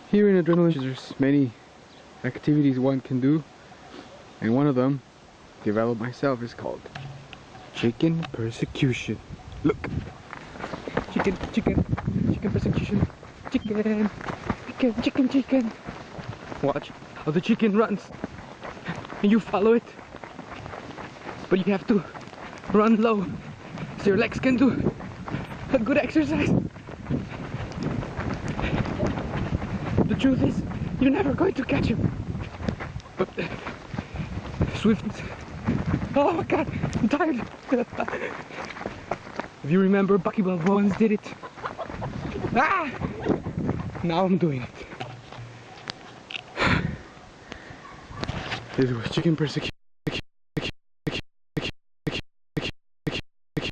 Here in Adrenaline, there's many activities one can do, and one of them, developed myself, is called chicken persecution. Look, chicken persecution, chicken. Watch how the chicken runs, and you follow it, but you have to run low so your legs can do a good exercise. The truth is, you're never going to catch him. But swift. Oh my god, I'm tired. If you remember, Bucky Balboa once did it. Ah! Now I'm doing it. This was chicken persecution.